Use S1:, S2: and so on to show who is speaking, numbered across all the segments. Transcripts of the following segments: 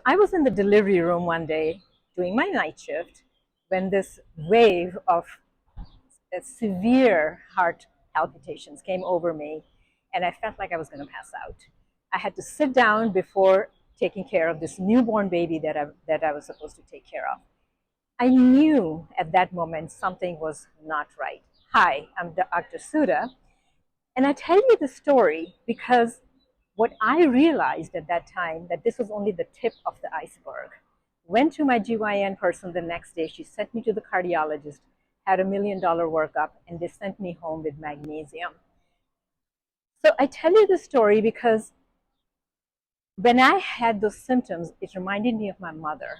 S1: I was in the delivery room one day doing my night shift when this wave of severe heart palpitations came over me, and I felt like I was going to pass out. I had to sit down before taking care of this newborn baby that I was supposed to take care of. I knew at that moment something was not right. Hi, I'm Dr. Suda, and I tell you the story because what I realized at that time that this was only the tip of the iceberg. Went to my GYN person the next day. She sent me to the cardiologist, had $1 million workup, and they sent me home with magnesium. So I tell you the story because when I had those symptoms, it reminded me of my mother.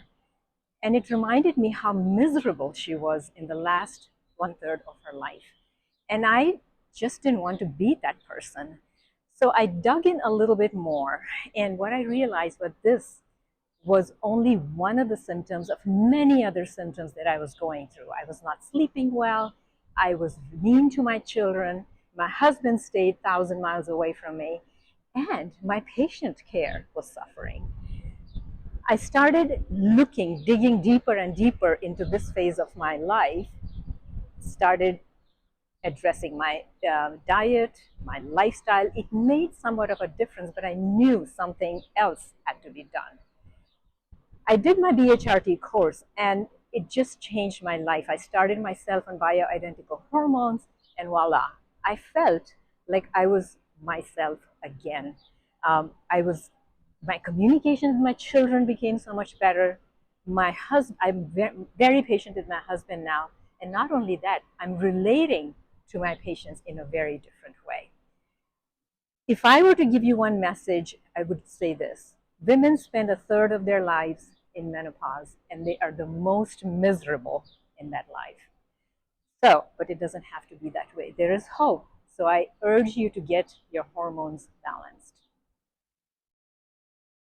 S1: And it reminded me how miserable she was in the last 1/3 of her life. And I just didn't want to be that person. So I dug in a little bit more. And what I realized was this was only one of the symptoms of many other symptoms that I was going through. I was not sleeping well. I was mean to my children. My husband stayed 1,000 miles away from me. And my patient care was suffering. I started looking, digging deeper and deeper into this phase of my life, started addressing my diet, my lifestyle. It made somewhat of a difference, but I knew something else had to be done. I did my BHRT course and it just changed my life. I started myself on bioidentical hormones, and voila, I felt like I was myself again. I was My communication with my children became so much better. I'm very patient with my husband now, and not only that, I'm relating to my patients in a very different way. If I were to give you one message, I would say this: women spend 1/3 of their lives in menopause, and they are the most miserable in that life. So, but it doesn't have to be that way. There is hope. So I urge you to get your hormones balanced.